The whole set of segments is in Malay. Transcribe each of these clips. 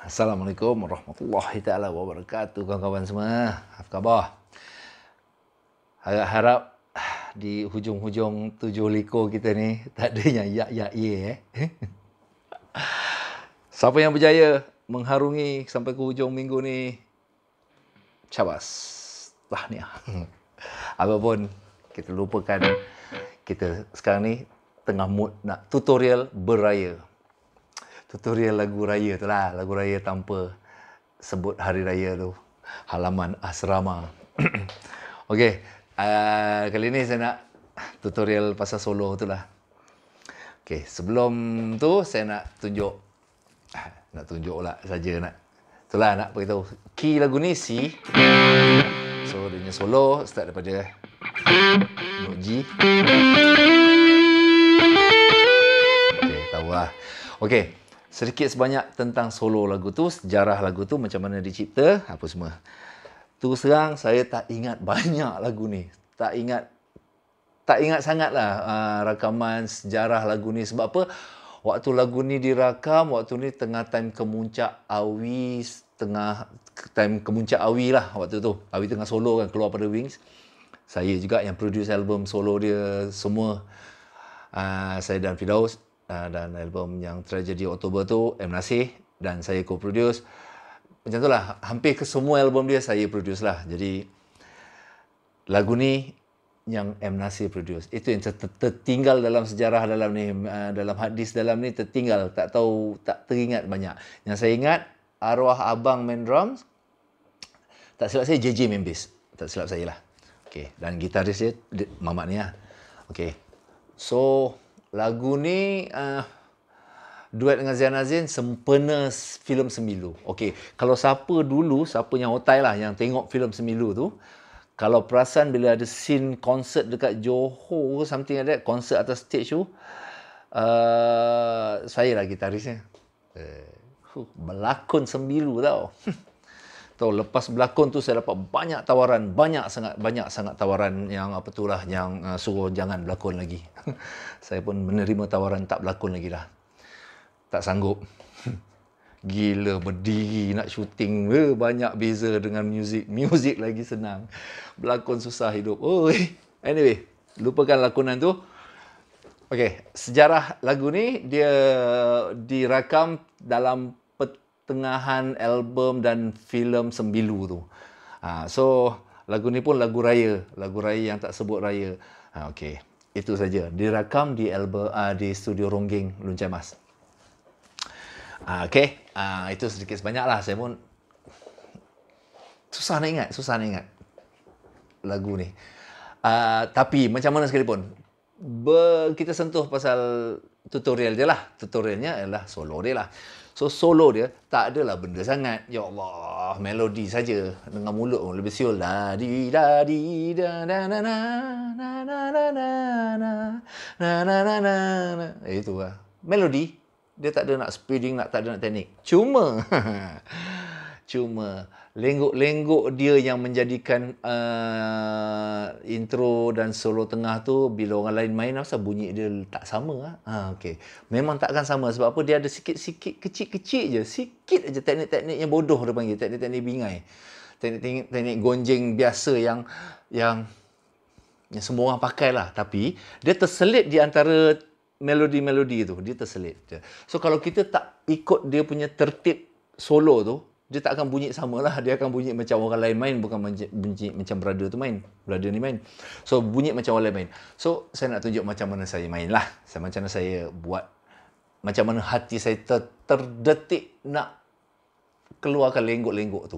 Assalamualaikum warahmatullahi taala wabarakatuh, kawan-kawan semua. Apa khabar? Harap di hujung-hujung 7 likur kita ni tak ada yang yak ye. Siapa yang berjaya mengharungi sampai ke hujung minggu ni, syabas. Tahniah. Apapun, kita lupakan. Kita sekarang ni tengah mood nak tutorial berraya. Tutorial lagu raya tu lah. Lagu raya tanpa sebut hari raya tu. Halaman asrama. Okey. Kali ni saya nak tutorial pasal solo tu lah. Okey. Sebelum tu saya nak tunjuk. Nak tunjuk lah saja nak. Itulah nak beritahu. Key lagu ni C. So dia punya solo start daripada note G. Okey, tahu lah. Okey. Sedikit sebanyak tentang solo lagu tu, sejarah lagu tu, macam mana dicipta, apa semua. Terus terang, saya tak ingat banyak lagu ni. Tak ingat sangatlah rakaman sejarah lagu ni. Sebab apa? Waktu lagu ni dirakam, waktu ni tengah time kemuncak Awi, lah waktu tu. Awi tengah solo kan, keluar pada Wings. Saya juga yang produce album solo dia semua. Saya dan Firdaus. Dan album yang Tragedy Oktober tu M. Nasir dan saya co-produce. Macam tu lah, hampir ke semua album dia saya produce lah. Jadi lagu ni yang M. Nasir produce. Itu yang tertinggal dalam sejarah dalam ni, dalam hadis dalam ni tertinggal. Tak tahu, tak teringat banyak. Yang saya ingat, arwah abang main drums, tak silap saya JJ main bass. Tak silap saya lah. Okay. Dan gitaris dia Mamat ni lah. Okay. So lagu ni duet dengan Zain Azin sempena filem Sembilu. Okey, kalau siapa yang otai lah yang tengok filem Sembilu tu, kalau perasan bila ada scene konsert dekat Johor something like that, konsert atas stage tu, saya lah gitarisnya. Berlakon Sembilu tau. Tahu, lepas berlakon tu saya dapat banyak tawaran, banyak sangat tawaran yang apa tu lah, yang suruh jangan berlakon lagi. Saya pun menerima tawaran tak berlakon lagi lah. Tak sanggup. Gila, berdiri nak syuting, banyak beza dengan muzik. Muzik lagi senang. Berlakon susah hidup. Anyway, lupakan lakonan tu. Okey, sejarah lagu ni dia dirakam dalam pertengahan album dan filem Sembilu tu. So lagu ni pun lagu raya yang tak sebut raya. Okey, itu saja. Dirakam di album di studio Ronggeng Luncai Mas. Okey, itu sedikit sebanyak lah. Saya pun susah nak ingat lagu ni. Tapi macam mana sekalipun, kita sentuh pasal tutorial dia lah. Tutorialnya adalah solo dia lah. So solo dia tak adalah benda sangat. Ya Allah, melodi saja dengan mulut pun lebih siul. Da di da di da na na na na na na na na na. Itu lah. Melodi dia tak ada nak speeding, tak ada nak teknik. Cuma lenggok-lenggok dia yang menjadikan intro dan solo tengah tu bila orang lain main, asal bunyi dia tak sama. Okey. Memang takkan sama sebab apa, dia ada sikit-sikit kecil-kecil je. Sikit aja teknik-teknik yang bodoh dia panggil, teknik-teknik bingai. Teknik gonjeng biasa yang semua orang pakai lah, tapi dia terselit di antara melodi-melodi tu, dia terselit. So kalau kita tak ikut dia punya tertib solo tu, dia tak akan bunyi sama lah. Dia akan bunyi macam orang lain main, bukan bunyi macam brother ni main. So bunyi macam orang lain main. So saya nak tunjuk macam mana saya main lah. Macam mana saya buat, macam mana hati saya terdetik nak keluarkan lenggok-lenggok tu.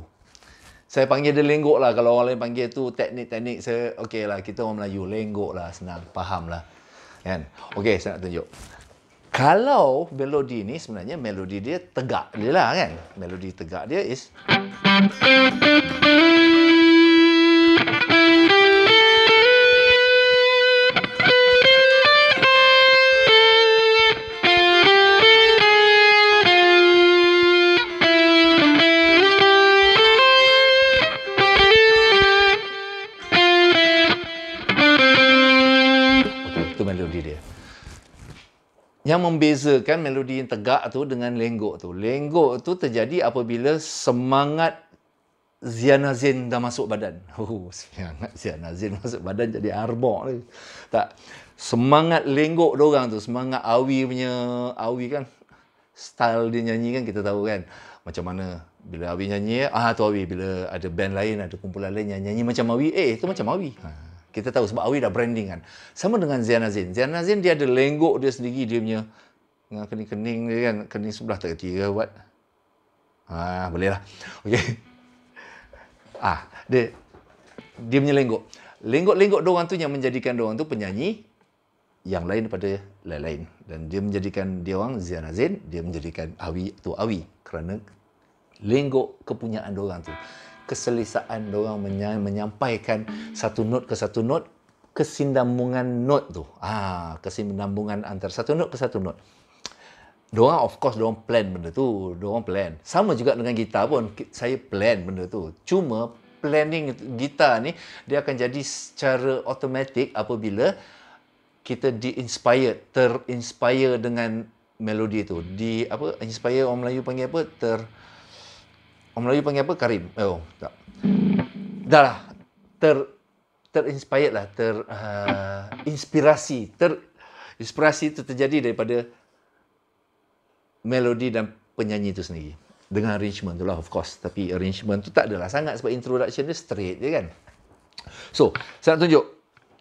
Saya panggil dia lenggok lah. Kalau orang lain panggil tu teknik-teknik, saya okey lah, kita orang Melayu, lenggok lah, senang, faham lah kan. Okey, saya nak tunjuk. Kalau melodi ni sebenarnya melodi dia tegak dia lah kan. Melodi tegak dia is itu melodi dia. Yang membezakan melodi yang tegak tu dengan lenggok tu. Lenggok tu terjadi apabila semangat Zianazin dah masuk badan. Semangat Zianazin masuk badan jadi arbok ni. Tak. Semangat lenggok diorang tu, semangat Awi punya, Awi kan, style dia nyanyi kan kita tahu kan. Macam mana bila Awi nyanyi, tu Awi. Bila ada band lain, ada kumpulan lain yang nyanyi macam Awi, itu macam Awi. Kita tahu sebab Awi dah branding kan. Sama dengan Zianazin. Zianazin dia ada lenggok dia sendiri, dia punya kening-kening dia kan, kening sebelah tak kerti ke buat. Boleh lah. Okey. Dia punya lenggok. Lenggok-lenggok diorang tu yang menjadikan diorang tu penyanyi yang lain daripada lain-lain. Dan dia menjadikan dia orang Zianazin, dia menjadikan Awi tu Awi kerana lenggok kepunyaan diorang tu. Keselesaan diorang menyampaikan satu not ke satu not, kesinambungan not tu. Kesinambungan antara satu not ke satu not. Diorang of course diorang plan benda tu, diorang plan. Sama juga dengan gitar pun, saya plan benda tu. Cuma planning gitar ni dia akan jadi secara automatik apabila kita terinspire dengan melodi tu. Inspire orang Melayu panggil apa? Orang Melayu panggil apa? Karim. Tak. Dah lah. Terinspired lah. Inspirasi. Inspirasi itu terjadi daripada melodi dan penyanyi itu sendiri. Dengan arrangement tu lah, of course. Tapi arrangement tu tak adalah sangat sebab introduction dia straight je kan. So, saya nak tunjuk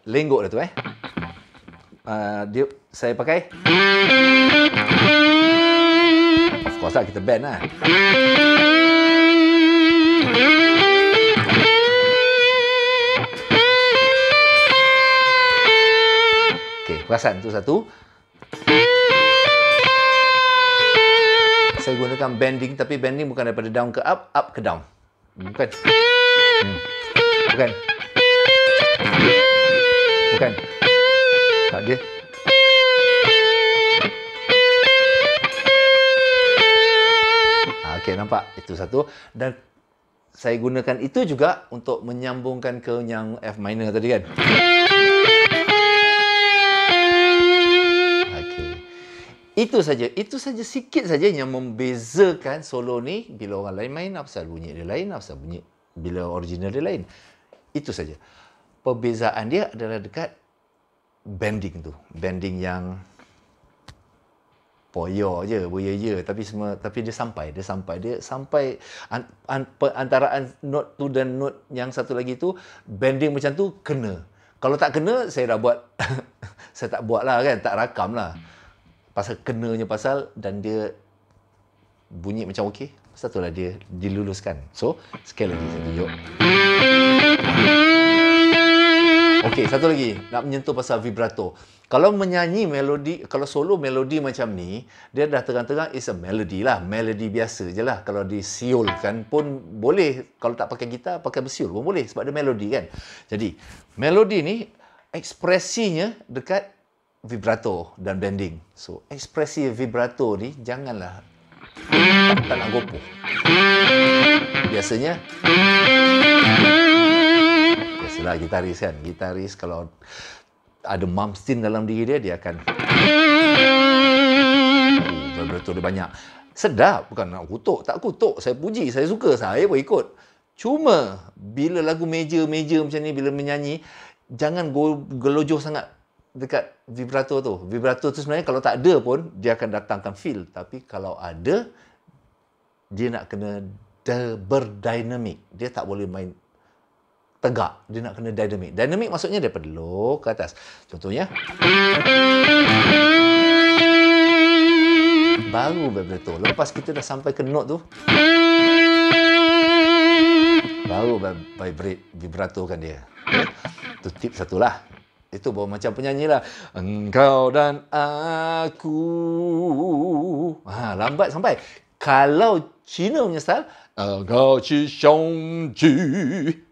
lenggok dia tu saya pakai. Of course lah, kita band lah. Okey, perasan tu satu. Saya gunakan bending, tapi bending bukan daripada down ke up, up ke down. Bukan. Bukan. Bukan. Tak dia. Okey, nampak? Itu satu. Dan saya gunakan itu juga untuk menyambungkan ke yang F minor tadi kan. Itu saja sikit saja yang membezakan solo ni. Bila orang lain main, apa pasal bunyi dia lain, apa pasal bunyi bila original dia lain. Itu saja. Perbezaan dia adalah dekat bending tu. Bending yang poyo je, boya je, tapi dia sampai antaraan note tu dan note yang satu lagi tu, bending macam tu kena. Kalau tak kena, saya dah buat saya tak buat lah kan, tak rakam lah. Pasal kenanya dan dia bunyi macam okey. Pasal itulah dia diluluskan. So, sekali lagi saya tunjuk. Okey, satu lagi. Nak menyentuh pasal vibrato. Kalau menyanyi melodi, kalau solo melodi macam ni, dia dah terang-terang is a melody lah. Melody biasa je lah. Kalau disiulkan pun boleh. Kalau tak pakai gitar, pakai bersiul pun boleh. Sebab dia melodi kan. Jadi, melodi ni ekspresinya dekat vibrato dan bending. So, ekspresi vibrato ni janganlah tak nak gopoh. Biasalah gitaris kan. Gitaris kalau ada mumstin dalam diri dia akan vibrato dia banyak. Sedap, bukan nak kutuk. Tak kutuk, saya puji, saya suka, saya pun ikut. Cuma bila lagu major macam ni, bila menyanyi, jangan gelojoh sangat dekat vibrato tu. Vibrato tu sebenarnya kalau tak ada pun, dia akan datangkan feel. Tapi kalau ada, dia nak kena berdinamik. Dia tak boleh main tegak. Dia nak kena dynamic. Dynamic maksudnya daripada low ke atas. Contohnya. Baru vibrato. Lepas kita dah sampai ke note tu, baru vibrate, vibrato kan dia. Itu tip satu lah. Itu baru macam penyanyi lah. Engkau dan aku. Lambat sampai. Kalau Cina punya style, Engkau ci xiong ji.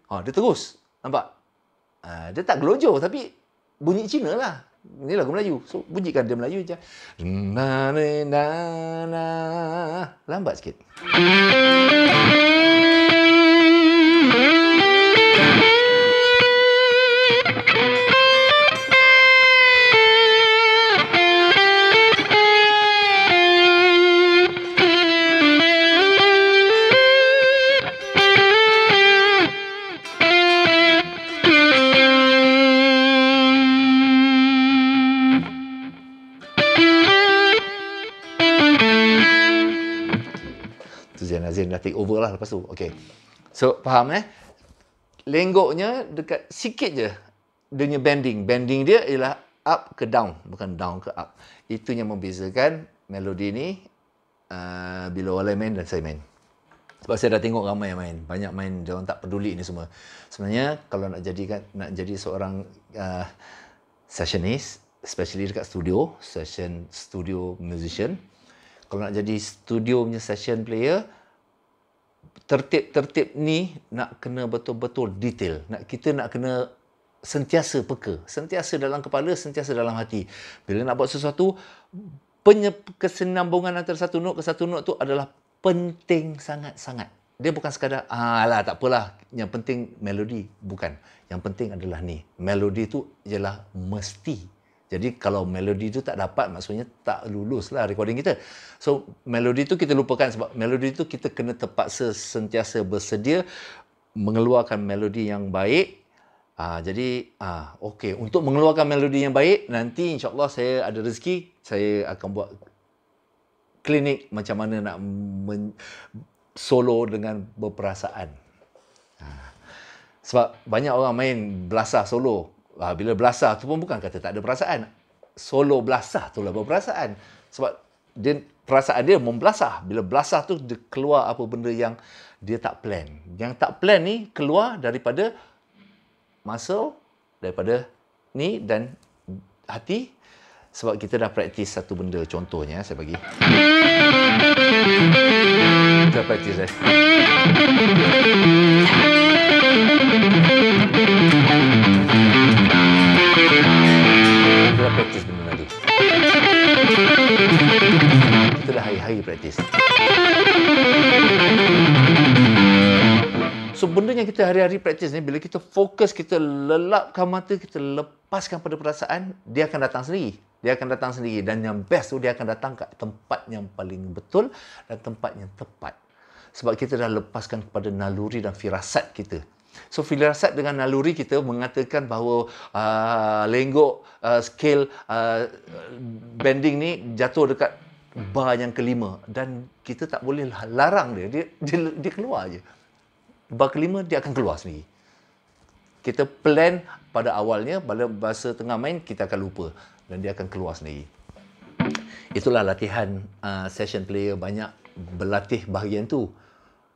Dia terus. Nampak? Dia tak gelojoh tapi bunyi Cina lah. Ini lagu Melayu. So, bunyikan dia Melayu je. Na, na, na, na. Lambat sikit. dah take over lah lepas tu. Okay. So, faham Lenggoknya dekat sikit je dia punya bending. Bending dia ialah up ke down, bukan down ke up. Itu yang membezakan melodi ni bila orang lain main dan saya main. Sebab saya dah tengok ramai yang main. Banyak main, dia orang tak peduli ni semua. Sebenarnya kalau nak jadi seorang sessionist, especially dekat studio, session studio musician, kalau nak jadi studio punya session player, tertib-tertib ni nak kena betul-betul detail. Kita nak kena sentiasa peka. Sentiasa dalam kepala, sentiasa dalam hati. Bila nak buat sesuatu, kesinambungan antara satu not ke satu not tu adalah penting sangat-sangat. Dia bukan sekadar, tak apalah, yang penting melodi. Bukan. Yang penting adalah ni. Melodi tu ialah mesti. Jadi kalau melodi tu tak dapat, maksudnya tak lulus lah recording kita. So melodi tu kita lupakan, sebab melodi tu kita kena terpaksa sentiasa bersedia mengeluarkan melodi yang baik. Okey, untuk mengeluarkan melodi yang baik, nanti insyaAllah saya ada rezeki, saya akan buat klinik macam mana nak solo dengan berperasaan. Sebab banyak orang main belasah solo. Bila belasah tu pun bukan kata tak ada perasaan. Solo belasah tu lah berperasaan. Sebab perasaan dia membelasah. Bila belasah tu dia keluar apa benda yang dia tak plan. Yang tak plan ni keluar daripada muscle, daripada ni dan hati. Sebab kita dah praktis satu benda. Contohnya saya bagi. Kita praktis kita dah praktis benda tadi. Kita dah hari-hari praktis. So, benda yang kita hari-hari praktis ni, bila kita fokus, kita lelapkan mata, kita lepaskan pada perasaan, dia akan datang sendiri. Dia akan datang sendiri. Dan yang best tu, dia akan datang kat tempat yang paling betul dan tempat yang tepat. Sebab kita dah lepaskan kepada naluri dan firasat kita. So, firasat dengan naluri kita mengatakan bahawa lenggok, scale, bending ni jatuh dekat bar yang kelima. Dan kita tak boleh larang dia. Dia keluar je. Bar kelima, dia akan keluar sendiri. Kita plan pada awalnya, pada masa tengah main, kita akan lupa. Dan dia akan keluar sendiri. Itulah latihan session player banyak berlatih bahagian tu.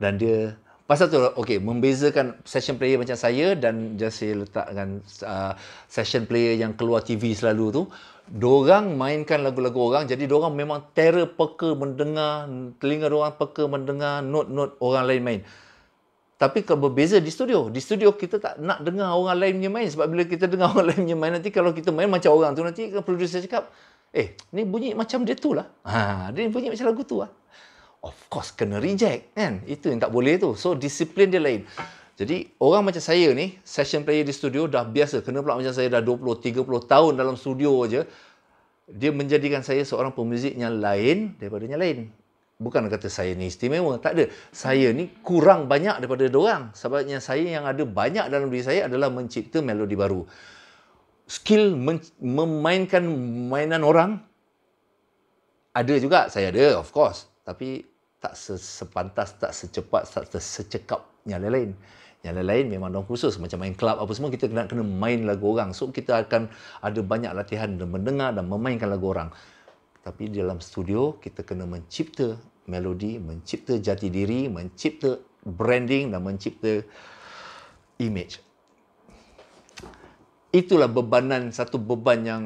Dan dia, pasal tu, okey, membezakan session player macam saya dan saya letakkan session player yang keluar TV selalu tu, diorang mainkan lagu-lagu orang, jadi diorang memang terror peka mendengar, telinga diorang peka mendengar not-not orang lain main. Tapi kalau berbeza di studio kita tak nak dengar orang lain punya main. Sebab bila kita dengar orang lain punya main, nanti kalau kita main macam orang tu, nanti producer cakap, ni bunyi macam dia tu lah. Dia bunyi macam lagu tu lah. Of course, kena reject kan. Itu yang tak boleh tu. So, disiplin dia lain. Jadi, orang macam saya ni, session player di studio dah biasa. Kena pula macam saya dah 20-30 tahun dalam studio je. Dia menjadikan saya seorang pemuzik yang lain daripada yang lain. Bukan kata saya ni istimewa. Tak ada. Saya ni kurang banyak daripada diorang. Sebabnya saya yang ada banyak dalam diri saya adalah mencipta melodi baru. Skill memainkan mainan orang, ada juga. Saya ada, of course. Tapi tak sepantas, tak secepat, tak secekap yang lain-lain. Yang lain-lain memang diorang khusus. Macam main club apa semua, kita kena main lagu orang. So, kita akan ada banyak latihan dan mendengar dan memainkan lagu orang. Tapi dalam studio, kita kena mencipta melodi, mencipta jati diri, mencipta branding dan mencipta image. Itulah satu beban yang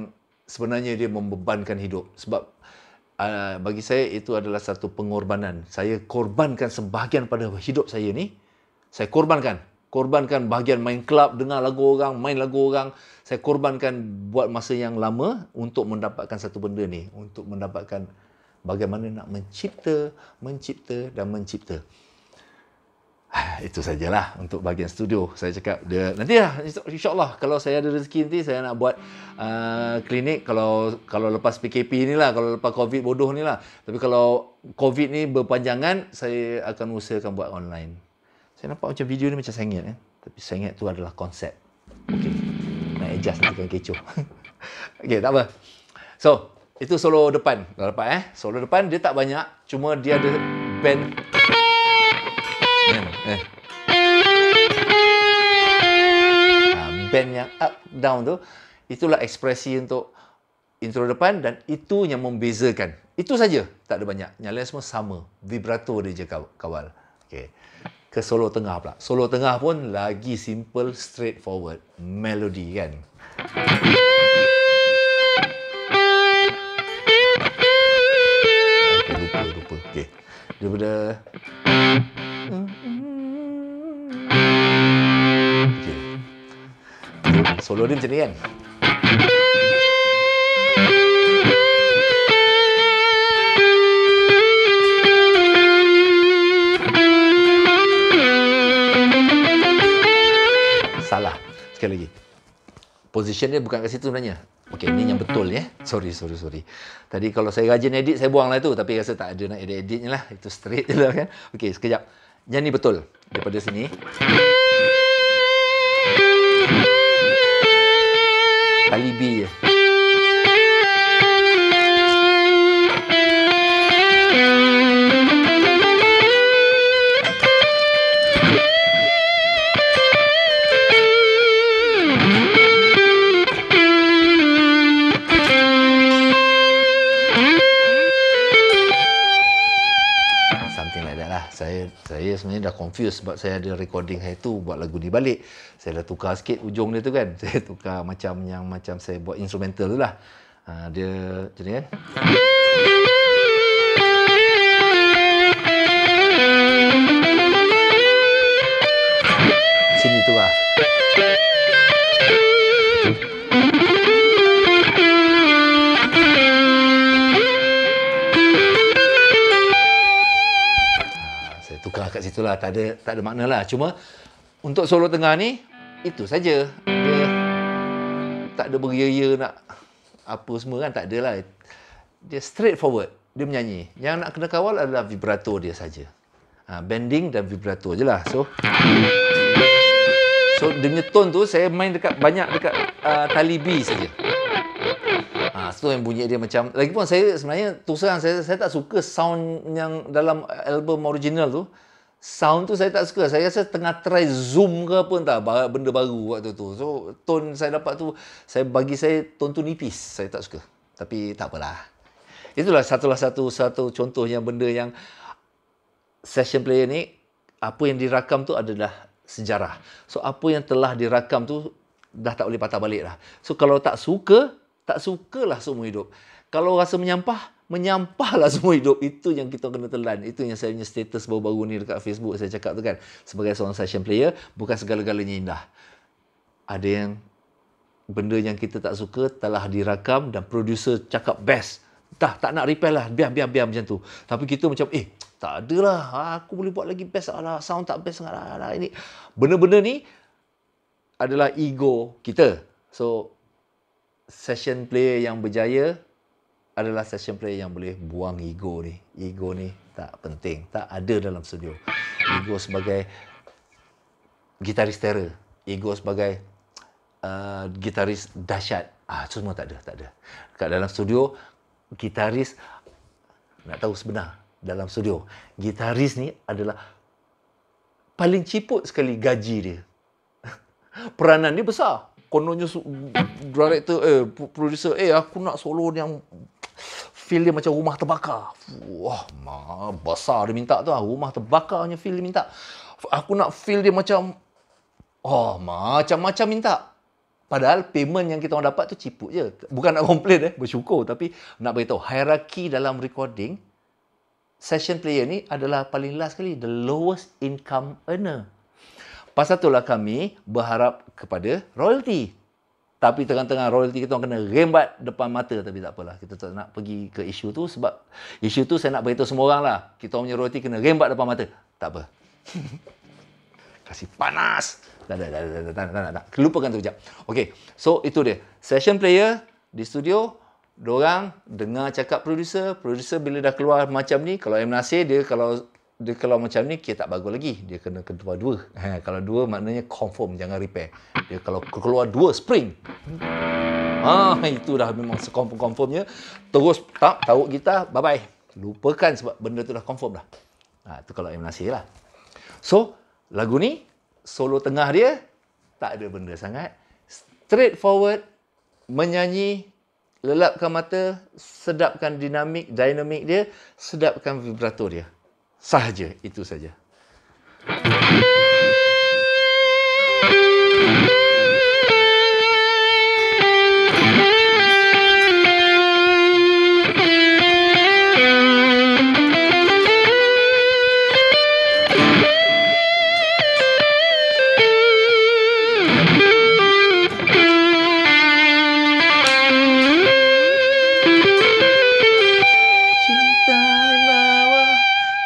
sebenarnya dia membebankan hidup. Sebab bagi saya itu adalah satu pengorbanan. Saya korbankan sebahagian pada hidup saya ni. Saya korbankan bahagian main club, dengar lagu orang, main lagu orang. Saya korbankan buat masa yang lama untuk mendapatkan satu benda ni. Untuk mendapatkan bagaimana nak mencipta dan mencipta. Itu sajalah untuk bahagian studio. Saya cakap, nantilah insyaAllah kalau saya ada rezeki nanti, saya nak buat klinik kalau lepas PKP ni lah, kalau lepas COVID bodoh ni lah. Tapi kalau COVID ni berpanjangan, saya akan usahakan buat online. Saya nampak macam video ni macam sengit. Tapi sengit tu adalah konsep. Okey. Nak adjust nanti kan kecoh. Okey, tak apa. So, itu solo depan. Dah dapat Solo depan dia tak banyak. Cuma dia ada bend. Bend yang up, down tu, itulah ekspresi untuk intro depan dan itu yang membezakan. Itu saja, tak ada banyak. Yang lain semua sama. Vibrato dia je kawal. Okay. Ke solo tengah pula. Solo tengah pun lagi simple, straightforward. Melody kan. Okay, lupa. Okay. Daripada... Okay. Solo dia macam ni kan. Salah. Sekali lagi. Position dia bukan kat situ sebenarnya. Okey, ni yang betul ya. Sorry. Tadi kalau saya rajin edit, saya buanglah tu. Tapi rasa tak ada nak edit-editnya lah. Itu straight je lah kan. Okey, sekejap. Yang ni betul. Daripada sini. Kali B je. Saya sebenarnya dah confused sebab saya ada recording hari tu buat lagu ni balik. Saya dah tukar sikit ujung dia tu kan. Saya tukar macam saya buat instrumental tu lah. Dia macam ni kan. Sini tu lah. Tukar kat situ lah, tak ada makna lah. Cuma untuk solo tengah ni, itu saja. Dia tak ada beria-ria nak apa semua kan, tak ada lah. Dia straightforward, dia menyanyi. Yang nak kena kawal adalah vibrato dia saja. Bending dan vibrato je lah. So dia punya tone tu saya main banyak dekat tali B saja. So yang bunyi dia macam, lagipun saya sebenarnya terusang saya tak suka sound yang dalam album original tu. Sound tu saya tak suka. Saya rasa tengah try zoom ke apa entah, benda baru waktu tu. So tone saya dapat tu, bagi saya tone tu nipis. Saya tak suka. Tapi tak apalah. Itulah satu contohnya benda yang session player ni, apa yang dirakam tu adalah sejarah. So apa yang telah dirakam tu dah tak boleh patah balik lah. So kalau tak sukalah seumur hidup. Kalau rasa menyampahlah seumur hidup. Itu yang kita kena telan. Itu yang saya punya status baru-baru ni dekat Facebook saya cakap tu kan. Sebagai seorang session player, bukan segala-galanya indah. Ada yang benda yang kita tak suka telah dirakam dan producer cakap best. Tak nak repair lah. Biar macam tu. Tapi kita macam, tak adalah. Aku boleh buat lagi best. Alah, sound tak best sangat lah. Ini. Benda-benda ni adalah ego kita. So, session player yang berjaya adalah session player yang boleh buang ego ni. Ego ni tak penting. Tak ada dalam studio. Ego sebagai gitaris terror. Ego sebagai gitaris dahsyat. Semua tak ada. Dekat dalam studio, gitaris, nak tahu sebenar, dalam studio, gitaris ni adalah paling ciput sekali gaji dia. Peranan dia besar. Kononnya director, producer, aku nak solo yang feel dia macam rumah terbakar. Wah, besar dia minta tu. Rumah terbakarnya feel dia minta. Aku nak feel dia macam, macam-macam minta. Padahal payment yang kita orang dapat tu ciput je. Bukan nak komplain, bersyukur. Tapi nak beritahu, hierarki dalam recording, session player ni adalah paling last sekali. The lowest income earner. Pasal itulah kami berharap kepada royalty. Tapi tengah-tengah royalty kita orang kena rembat depan mata. Tapi tak apalah. Kita tak nak pergi ke isu tu. Sebab isu tu saya nak beritahu semua orang lah. Kita punya royalty kena rembat depan mata. Tak apa. Kasih panas. Tak. Lupakan tu sekejap. Okay. So itu dia. Session player di studio. Diorang dengar cakap producer. Producer bila dah keluar macam ni. Kalau M. Nasir dia kalau macam ni, dia tak bagus lagi. Dia kena keluar dua. Kalau dua, maknanya confirm, jangan repair. Dia kalau keluar dua, spring. Itu dah memang seconfirm-confirmnya. Terus tahu gitar, bye-bye. Lupakan sebab benda tu dah confirm dah. Itu kalau M. Nasir lah. So, Lagu ni, solo tengah dia, tak ada benda sangat. Straightforward, menyanyi, lelapkan mata, sedapkan dinamik dia, sedapkan vibrato dia. Sahaja, itu saja.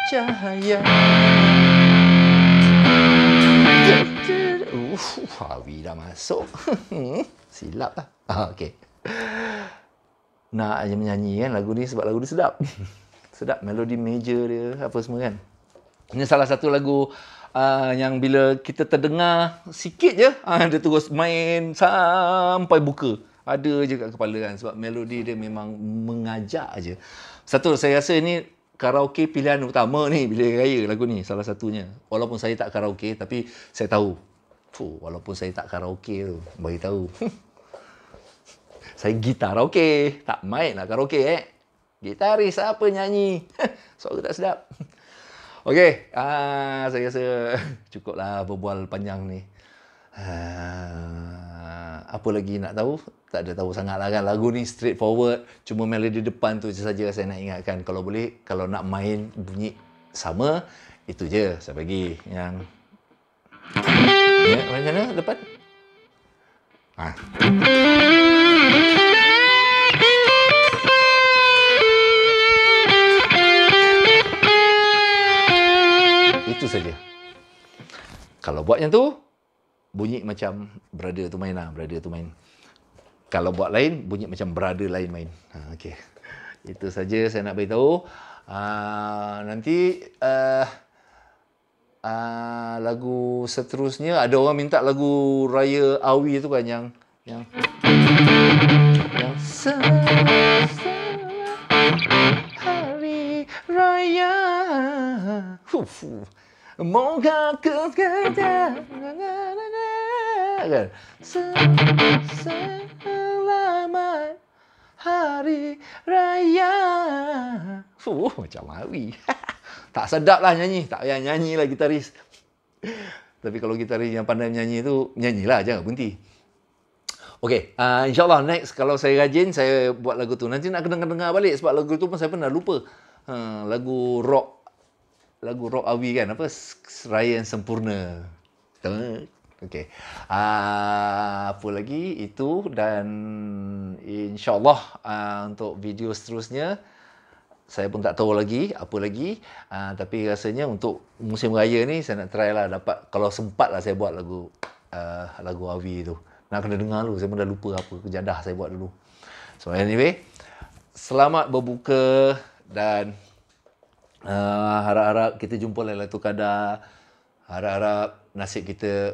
Cahaya. Hawi dah masuk. Silap lah. Okey. Nak aja menyanyi kan lagu ni sebab lagu ni sedap. Sedap melodi major dia apa semua kan. Ini salah satu lagu yang bila kita terdengar sikit je dia terus main sampai buka. Ada je kat kepala kan sebab melodi dia memang mengajak aje. Satu saya rasa ini karaoke pilihan utama ni bila raya lagu ni salah satunya. Walaupun saya tak karaoke tapi saya tahu. Walaupun saya tak karaoke tu, bagi tahu. Saya gitar okey, tak main lah karaoke Gitaris apa nyanyi. Suara tak sedap. Okey, saya rasa cukuplah berbual panjang ni. Apa lagi nak tahu? Tak ada tahu sangat lah kan. Lagu ni straightforward. Cuma melodi depan tu saja saya nak ingatkan. Kalau boleh, kalau nak main bunyi sama, itu je saya bagi. Yang macam mana depan? Itu saja. Kalau buat yang tu, bunyi macam brother tu main lah. Brother tu main. Kalau buat lain, bunyi macam brother lain main. Okey. Itu saja saya nak beritahu. Nanti lagu seterusnya ada orang minta lagu Raya Awi tu kan yang Hari Raya. Moga kekayaan kan. Selamat Hari Raya. Macam Awi. Tak sedap lah nyanyi. Tak payah nyanyi lah gitaris. Tapi kalau gitaris yang pandai menyanyi tu, nyanyilah, jangan berhenti. Okey, insyaAllah next kalau saya rajin, saya buat lagu tu. Nanti nak kena dengar balik sebab lagu tu pun saya pernah lupa. Lagu rock Awi kan, apa? Raya yang Sempurna. Okey. Apa lagi? Itu dan insyaAllah untuk video seterusnya, saya pun tak tahu lagi apa lagi, tapi rasanya untuk musim raya ni saya nak try lah dapat, kalau sempat lah saya buat lagu Awi tu. Nak kena dengar dulu, saya pun dah lupa apa kejadah saya buat dulu. So anyway, selamat berbuka dan harap-harap kita jumpa Lailatul Qadar. Harap-harap nasib kita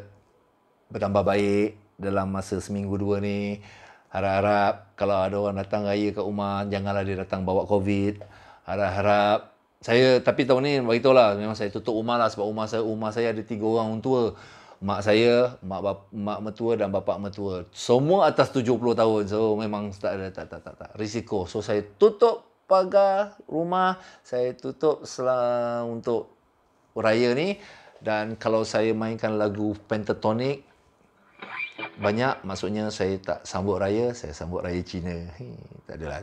bertambah baik dalam masa seminggu dua ni. Harap-harap kalau ada orang datang raya kat rumah, janganlah dia datang bawa COVID. Harap-harap saya, tapi tahun ni beritahu lah, memang saya tutup rumah lah sebab rumah saya ada 3 orang orang tua. Mak saya, mak mertua dan bapa mertua. Semua atas 70 tahun. So memang tak risiko. So saya tutup pagar rumah, saya tutup untuk raya ni. Dan kalau saya mainkan lagu Pentatonix banyak, maksudnya saya tak sambut raya, saya sambut raya Cina. Tak adalah.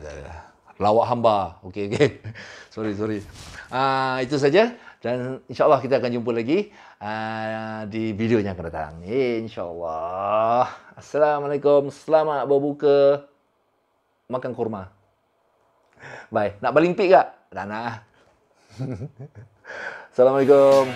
Lawak hamba. Okey. Sorry. Itu saja. Dan insyaAllah kita akan jumpa lagi di video yang akan datang. InsyaAllah. Assalamualaikum. Selamat berbuka. Makan kurma. Bye. Nak baling pik tak? Tak nak. Assalamualaikum.